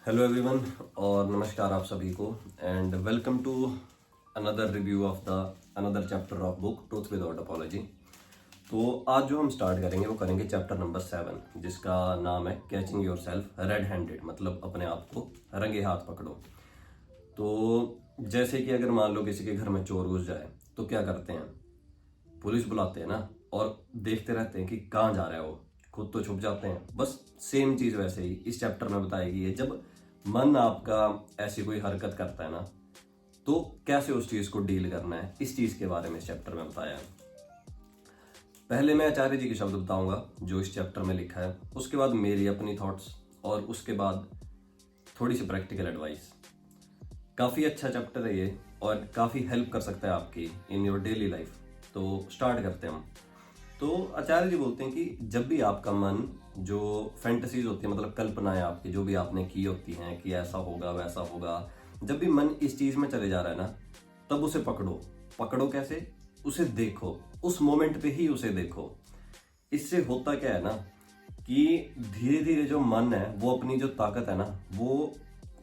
Hello everyone और नमस्कार आप सभी को and welcome to another review of the another chapter of book truth without apology. तो आज जो हम स्टार्ट करेंगे वो करेंगे चैप्टर नंबर 7 जिसका नाम है catching your self red handed, मतलब अपने आप को रंगे हाथ पकड़ो। तो जैसे कि अगर मान लो किसी के घर में चोर घुस जाए तो क्या करते हैं, पुलिस बुलाते हैं ना, और देखते रहते हैं कि कहाँ जा रहा है वो, खुद तो छुप जाते हैं। बस सेम चीज वैसे ही इस चैप्टर में बताएगी है। जब मन आपका ऐसी कोई हरकत करता है ना, तो कैसे उस चीज को डील करना है, इस चीज के बारे में इस चैप्टर में बताया है। पहले मैं आचार्य जी के शब्द बताऊंगा जो इस चैप्टर में लिखा है, उसके बाद मेरी अपनी थॉट्स और उसके बाद थोड़ी सी प्रैक्टिकल एडवाइस। काफी अच्छा चैप्टर है ये और काफी हेल्प कर सकता है आपकी इन योर डेली लाइफ। तो स्टार्ट करते हैं हम। तो आचार्य जी बोलते हैं कि जब भी आपका मन, जो फैंटेसीज होती है मतलब कल्पनाएं आपकी जो भी आपने की होती हैं कि ऐसा होगा वैसा होगा, जब भी मन इस चीज में चले जा रहा है ना, तब उसे पकड़ो। पकड़ो कैसे? उसे देखो, उस मोमेंट पे ही उसे देखो। इससे होता क्या है ना कि धीरे धीरे जो मन है वो अपनी जो ताकत है ना, वो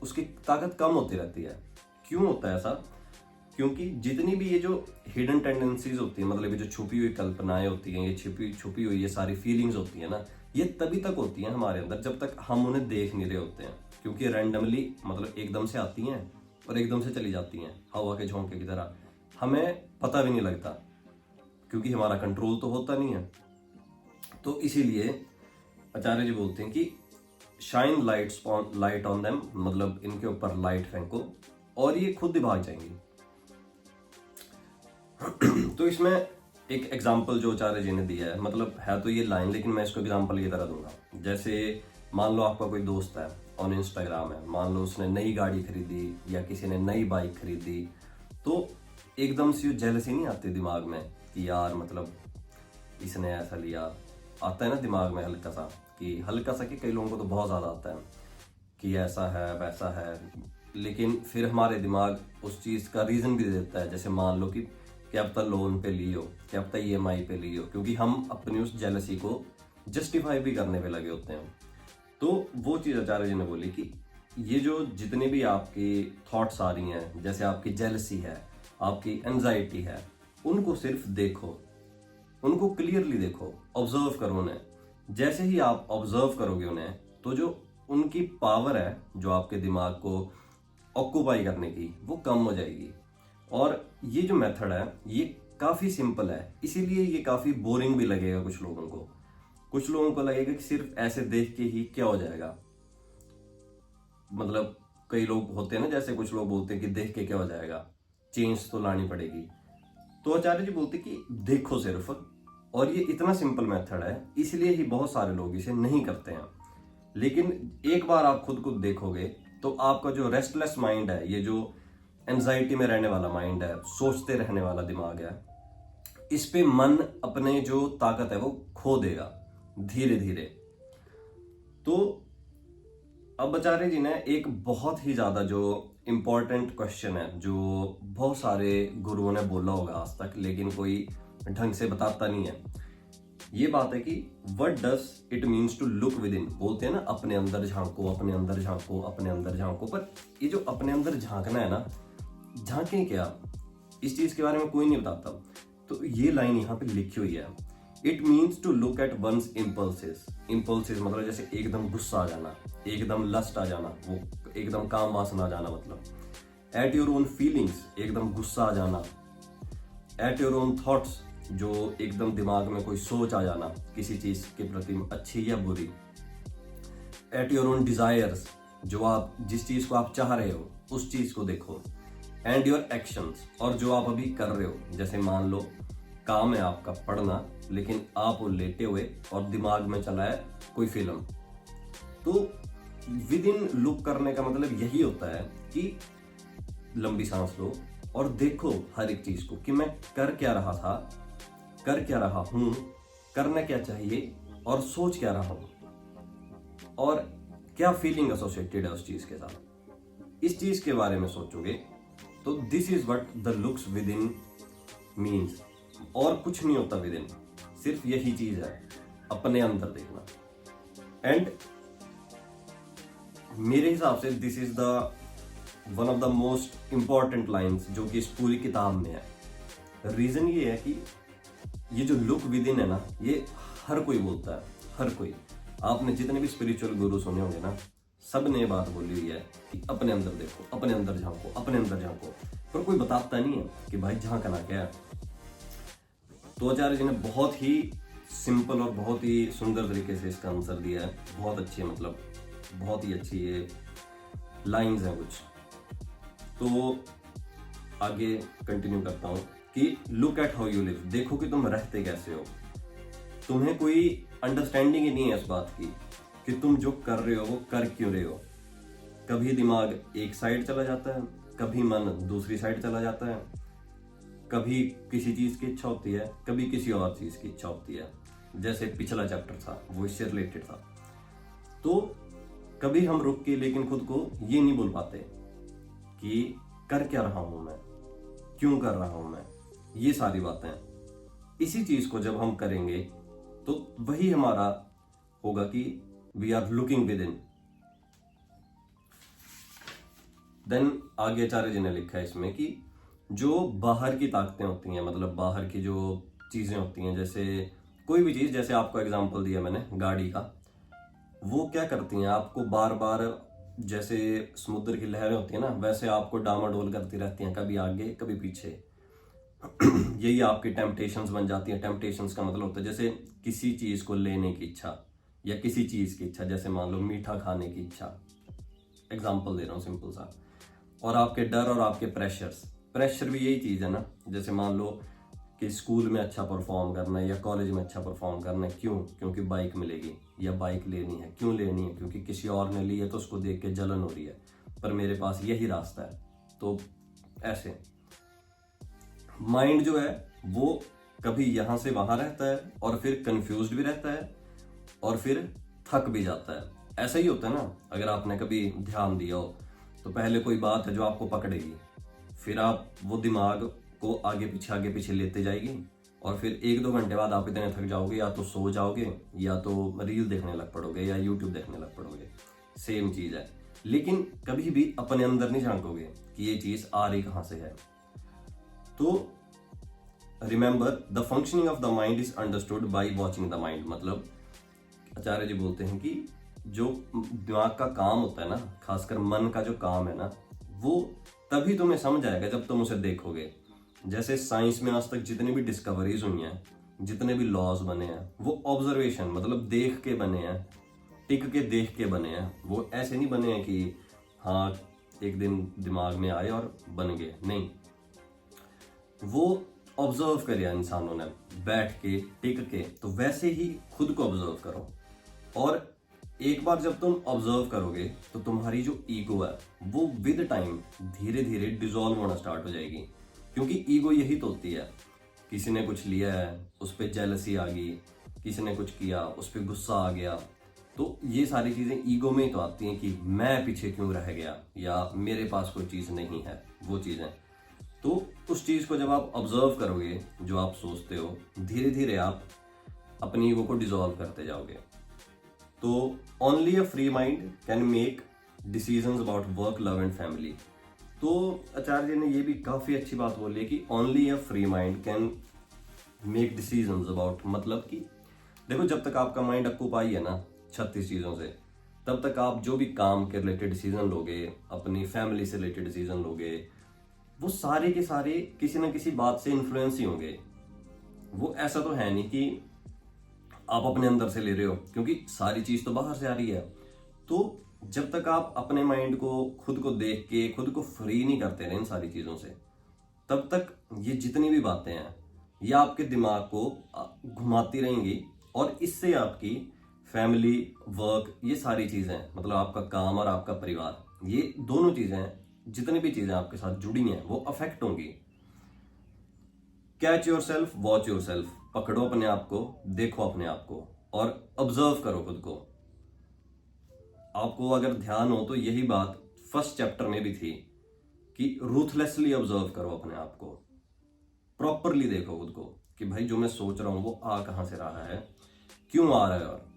उसकी ताकत कम होती रहती है। क्यों होता है ऐसा? क्योंकि जितनी भी ये जो हिडन टेंडेंसीज होती है, मतलब ये जो छुपी हुई कल्पनाएं होती हैं, ये छुपी छुपी हुई ये सारी फीलिंग्स होती है ना, ये तभी तक होती हैं हमारे अंदर जब तक हम उन्हें देख नहीं रहे होते हैं। क्योंकि रैंडमली मतलब एकदम से आती हैं और एकदम से चली जाती हैं हवा के झोंके की तरह, हमें पता भी नहीं लगता क्योंकि हमारा कंट्रोल तो होता नहीं है। तो इसीलिए आचार्य जी बोलते हैं कि शाइन लाइट ऑन देम, मतलब इनके ऊपर लाइट फेंको और ये खुद ही भाग जाएंगी। तो इसमें एक एग्जाम्पल जो आचार्य जी ने दिया है, मतलब है तो ये लाइन लेकिन मैं इसको एग्जाम्पल की तरह दूंगा। जैसे मान लो आपका कोई दोस्त है ऑन इंस्टाग्राम है, मान लो उसने नई गाड़ी खरीदी या किसी ने नई बाइक खरीदी, तो एकदम से जेलसी नहीं आती दिमाग में कि यार मतलब इसने ऐसा लिया। आता है ना दिमाग में हल्का सा, कि हल्का सा कि कई लोगों को तो बहुत ज्यादा आता है कि ऐसा है वैसा है। लेकिन फिर हमारे दिमाग उस चीज का रीजन भी दे देता है। जैसे मान लो कि क्या पता लोन पे लियो, क्या पता ईएमआई पे लियो, क्योंकि हम अपनी उस जेलसी को जस्टिफाई भी करने पे लगे होते हैं। तो वो चीज आचार्य जी ने बोली कि ये जो जितने भी आपकी थॉट्स आ रही हैं, जैसे आपकी जेलसी है, आपकी एंजाइटी है, उनको सिर्फ देखो, उनको क्लियरली देखो, ऑब्जर्व करो उन्हें। जैसे ही आप ऑब्जर्व करोगे उन्हें, तो जो उनकी पावर है जो आपके दिमाग को ऑक्यूपाई करने की, वो कम हो जाएगी। और ये जो मेथड है ये काफी सिंपल है, इसीलिए ये काफी बोरिंग भी लगेगा कुछ लोगों को। कुछ लोगों को लगेगा कि सिर्फ ऐसे देख के ही क्या हो जाएगा, मतलब कई लोग होते हैं ना, जैसे कुछ लोग बोलते हैं कि देख के क्या हो जाएगा, चेंज तो लानी पड़ेगी। तो आचार्य जी बोलते कि देखो सिर्फ, और ये इतना सिंपल मेथड है इसलिए ही बहुत सारे लोग इसे नहीं करते हैं। लेकिन एक बार आप खुद को देखोगे तो आपका जो रेस्टलेस माइंड है, ये जो एंजाइटी में रहने वाला माइंड है, सोचते रहने वाला दिमाग है, इस पे मन अपने जो ताकत है वो खो देगा धीरे धीरे। तो अब आचार्य जी ने एक बहुत ही ज्यादा जो इम्पोर्टेंट क्वेश्चन है, जो बहुत सारे गुरुओं ने बोला होगा आज तक लेकिन कोई ढंग से बताता नहीं है, ये बात है कि what does it means to look within. बोलते हैं ना अपने अंदर झांको, अपने अंदर झांको, अपने अंदर झांको। पर ये जो अपने अंदर झांकना है ना, झांकें क्या, इस चीज के बारे में कोई नहीं बताता। तो ये लाइन यहाँ पे लिखी हुई है, it means to look at one's impulses. Impulses मतलब जैसे एकदम गुस्सा आ जाना, एकदम लस्ट आ जाना, वो एकदम काम वासना आ जाना, मतलब एट योर ओन फीलिंग्स, एकदम गुस्सा आ जाना, एट योर ओन थॉट्स, जो एकदम दिमाग में कोई सोच आ जाना किसी चीज के प्रति अच्छी या बुरी, एट योर ओन डिजायर्स, जो आप जिस चीज को आप चाह रहे हो उस चीज को देखो, एंड योर एक्शंस, और जो आप अभी कर रहे हो। जैसे मान लो काम है आपका पढ़ना, लेकिन आप वो लेटे हुए और दिमाग में चला है कोई फिल्म। तो विद इन लुक करने का मतलब यही होता है कि लंबी सांस लो और देखो हर एक चीज को कि मैं कर क्या रहा था, कर क्या रहा हूं, करना क्या चाहिए और सोच क्या रहा हूं, और क्या फीलिंग एसोसिएटेड है उस चीज के साथ। इस चीज के बारे में सोचोगे तो this is what the looks with in means. और कुछ नहीं होता विद इन, सिर्फ यही चीज है, अपने अंदर देखना। एंड मेरे हिसाब से this is the one of the most important lines जो कि इस पूरी किताब में है। रीजन ये है कि ये जो लुक विद इन है ना, ये हर कोई बोलता है, हर कोई। आपने जितने भी स्पिरिचुअल गुरु सुने होंगे ना, सब ने ये बात बोली हुई है कि अपने अंदर देखो, अपने अंदर झांको, अपने अंदर झांको, पर कोई बताता नहीं है कि भाई झांकना क्या है। तो आचार्य जी ने बहुत ही सिंपल और बहुत ही सुंदर तरीके से इसका आंसर दिया है। बहुत अच्छी, मतलब बहुत ही अच्छी ये लाइंस हैं कुछ। तो आगे कंटिन्यू करता हूँ कि look at how you live, देखो कि तुम रहते कैसे हो। तुम्हें कोई अंडरस्टैंडिंग ही नहीं है इस बात की कि तुम जो कर रहे हो वो कर क्यों रहे हो। कभी दिमाग एक साइड चला जाता है, कभी मन दूसरी साइड चला जाता है, कभी किसी चीज की इच्छा होती है, कभी किसी और चीज की इच्छा होती है। जैसे पिछला चैप्टर था वो इससे रिलेटेड था। तो कभी हम रुक के लेकिन खुद को ये नहीं बोल पाते कि कर क्या रहा हूं मैं, क्यों कर रहा हूं मैं, ये सारी बातें। इसी चीज को जब हम करेंगे तो वही हमारा होगा कि we are looking within. Then आगे आचार्य जी ने लिखा है इसमें कि जो बाहर की ताकतें होती हैं, मतलब बाहर की जो चीजें होती हैं, जैसे कोई भी चीज, जैसे आपको एग्जांपल दिया मैंने गाड़ी का, वो क्या करती हैं, आपको बार बार, जैसे समुद्र की लहरें होती हैं ना, वैसे आपको डामाडोल करती रहती हैं, कभी आगे कभी पीछे। यही आपकी टेम्पटेशंस बन जाती हैं। टेम्पटेशंस का मतलब होता है जैसे किसी चीज को लेने की इच्छा या किसी चीज की इच्छा, जैसे मान लो मीठा खाने की इच्छा, एग्जाम्पल दे रहा हूँ सिंपल सा। और आपके डर और आपके प्रेशर भी यही चीज है ना। जैसे मान लो कि स्कूल में अच्छा परफॉर्म करना है या कॉलेज में अच्छा परफॉर्म करना है, क्यों? क्योंकि बाइक मिलेगी या बाइक लेनी है। क्यों लेनी है? क्योंकि किसी और ने ली है तो उसको देख के जलन हो रही है, पर मेरे पास यही रास्ता है। तो ऐसे माइंड जो है वो कभी यहां से वहां रहता है और फिर कंफ्यूज्ड भी रहता है और फिर थक भी जाता है। ऐसा ही होता है ना। अगर आपने कभी ध्यान दिया हो तो पहले कोई बात है जो आपको पकड़ेगी, फिर आप वो दिमाग को आगे पीछे लेते जाएगी और फिर 1-2 घंटे बाद आप इतने थक जाओगे, या तो सो जाओगे या तो रील देखने लग पड़ोगे या यूट्यूब देखने लग पड़ोगे। सेम चीज है। लेकिन कभी भी अपने अंदर नहीं झांकोगे कि ये चीज आ रही कहां से है। तो remember the functioning of the mind is understood by watching the mind. मतलब आचार्य जी बोलते हैं कि जो दिमाग का काम होता है ना, खासकर मन का जो काम है ना, वो तभी तुम्हें समझ आएगा जब तुम उसे देखोगे। जैसे साइंस में आज तक जितनी भी डिस्कवरीज हुई हैं, जितने भी लॉज बने हैं, वो ऑब्जर्वेशन, मतलब देख के बने हैं, टिक के देख के बने हैं। वो ऐसे नहीं बने हैं कि हाँ एक दिन दिमाग में आए और बन गए, नहीं। वो ऑब्जर्व करिए इंसानों ने बैठ के, टिक के। तो वैसे ही खुद को ऑब्जर्व करो। और एक बार जब तुम ऑब्जर्व करोगे तो तुम्हारी जो ईगो है वो विद टाइम धीरे धीरे डिसॉल्व होना स्टार्ट हो जाएगी। क्योंकि ईगो यही तो होती है, किसी ने कुछ लिया है उस पर जेलसी आ गई, किसी ने कुछ किया उस पर गुस्सा आ गया, तो ये सारी चीजें ईगो में ही तो आती हैं कि मैं पीछे क्यों रह गया या मेरे पास कोई चीज नहीं है, वो चीजें। तो उस चीज को जब आप ऑब्जर्व करोगे, जो आप सोचते हो, धीरे धीरे आप अपनी ईगो को डिसॉल्व करते जाओगे। तो only a free mind can make decisions about work, love and family. तो आचार्य जी ने ये भी काफी अच्छी बात बोली है कि only a free mind can make decisions about, मतलब कि देखो जब तक आपका माइंड ऑक्यूपाई है ना 36 चीजों से, तब तक आप जो भी काम के रिलेटेड डिसीजन लोगे, अपनी फैमिली से रिलेटेड डिसीजन लोगे, वो सारे के सारे किसी न किसी बात से इन्फ्लुएंस ही होंगे। वो ऐसा तो है नहीं कि आप अपने अंदर से ले रहे हो, क्योंकि सारी चीज तो बाहर से आ रही है। तो जब तक आप अपने माइंड को, खुद को देख के खुद को फ्री नहीं करते रहे इन सारी चीजों से, तब तक ये जितनी भी बातें हैं ये आपके दिमाग को घुमाती रहेंगी। और इससे आपकी फैमिली, वर्क, ये सारी चीजें, मतलब आपका काम और आपका परिवार, ये दोनों चीजें, जितनी भी चीजें आपके साथ जुड़ी हैं वो अफेक्ट होंगी। Catch your self, watch your self. पकड़ो अपने आप को, देखो अपने आप को और ऑब्जर्व करो खुद को। आपको अगर ध्यान हो तो यही बात फर्स्ट चैप्टर में भी थी कि रूथलेसली ऑब्जर्व करो अपने आप को, प्रॉपरली देखो खुद को कि भाई जो मैं सोच रहा हूं वो आ कहां से रहा है, क्यों आ रहा है, और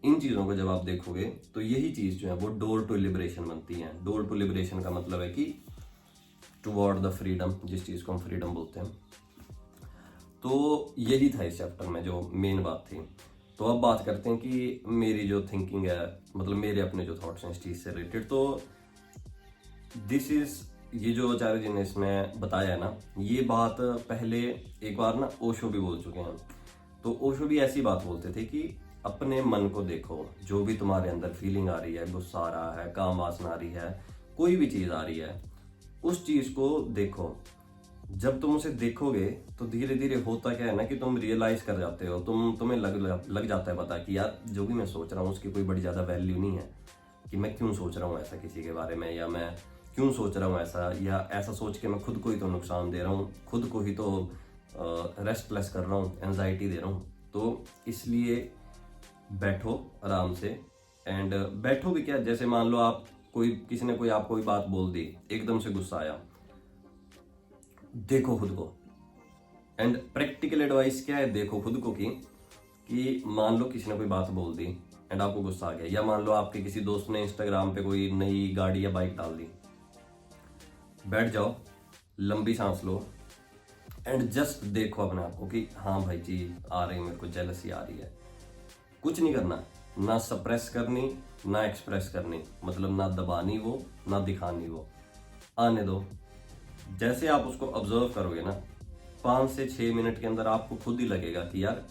इन चीज़ों को जब आप देखोगे तो यही चीज़ जो है वो डोर टू लिबरेशन बनती है। डोर टू लिबरेशन का मतलब है कि टुवर्ड द फ्रीडम, जिस चीज़ को हम फ्रीडम बोलते हैं। तो यही था इस चैप्टर में जो मेन बात थी। तो अब बात करते हैं कि मेरी जो थिंकिंग है, मतलब मेरे अपने जो थॉट्स हैं इस चीज़ से रिलेटेड। तो दिस इज, ये जो आचार्य जी ने इसमें बताया है ना, ये बात पहले एक बार ना ओशो भी बोल चुके हैं। तो ओशो भी ऐसी बात बोलते थे कि अपने मन को देखो, जो भी तुम्हारे अंदर फीलिंग आ रही है, गुस्सा आ रहा है, काम वासना आ रही है, कोई भी चीज़ आ रही है, उस चीज़ को देखो। जब तुम उसे देखोगे तो धीरे धीरे होता क्या है ना कि तुम रियलाइज कर जाते हो, तुम्हें लग जाता है पता कि यार जो भी मैं सोच रहा हूँ उसकी कोई बड़ी ज़्यादा वैल्यू नहीं है, कि मैं क्यों सोच रहा हूँ ऐसा किसी के बारे में, या मैं क्यों सोच रहा हूँ ऐसा, या ऐसा सोच के मैं खुद को ही तो नुकसान दे रहा हूँ, खुद को ही तो रेस्टलेस कर रहा हूँ, एंजाइटी दे रहा हूँ। तो इसलिए बैठो आराम से, एंड बैठो भी क्या, जैसे मान लो आप किसी ने कोई आपको कोई बात बोल दी, एकदम से गुस्सा आया, देखो खुद को। एंड प्रैक्टिकल एडवाइस क्या है, देखो खुद को कि मान लो किसी ने कोई बात बोल दी एंड आपको गुस्सा आ गया, या मान लो आपके किसी दोस्त ने इंस्टाग्राम पे कोई नई गाड़ी या बाइक डाल दी, बैठ जाओ, लंबी सांस लो एंड जस्ट देखो अपने आप को कि हाँ भाई जी आ रही, मेरे को जेलसी आ रही है। कुछ नहीं करना, ना सप्रेस करनी ना एक्सप्रेस करनी, मतलब ना दबानी वो ना दिखानी वो, आने दो। जैसे आप उसको ऑब्जर्व करोगे ना, 5 से 6 मिनट के अंदर आपको खुद ही लगेगा कि यार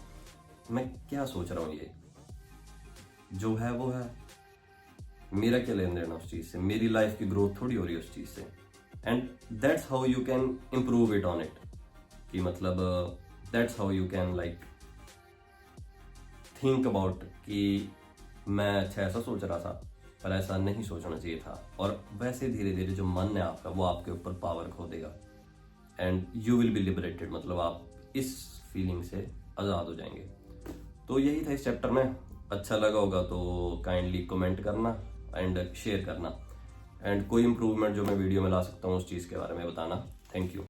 मैं क्या सोच रहा हूँ, ये जो है वो है, मेरा क्या लेन देन उस चीज़ से, मेरी लाइफ की ग्रोथ थोड़ी हो रही है उस चीज़ से। And that's how you can improve it on it, कि मतलब that's how you can like think about कि मैं अच्छा ऐसा सोच रहा था पर ऐसा नहीं सोचना चाहिए था। और वैसे धीरे धीरे जो मन है आपका वो आपके ऊपर पावर खो देगा and you will be liberated, मतलब आप इस फीलिंग से आज़ाद हो जाएंगे। तो यही था इस चैप्टर में। अच्छा लगा होगा तो काइंडली कमेंट करना एंड शेयर करना, एंड कोई इम्प्रूवमेंट जो मैं वीडियो में ला सकता हूँ उस चीज़ के बारे में बताना। Thank you.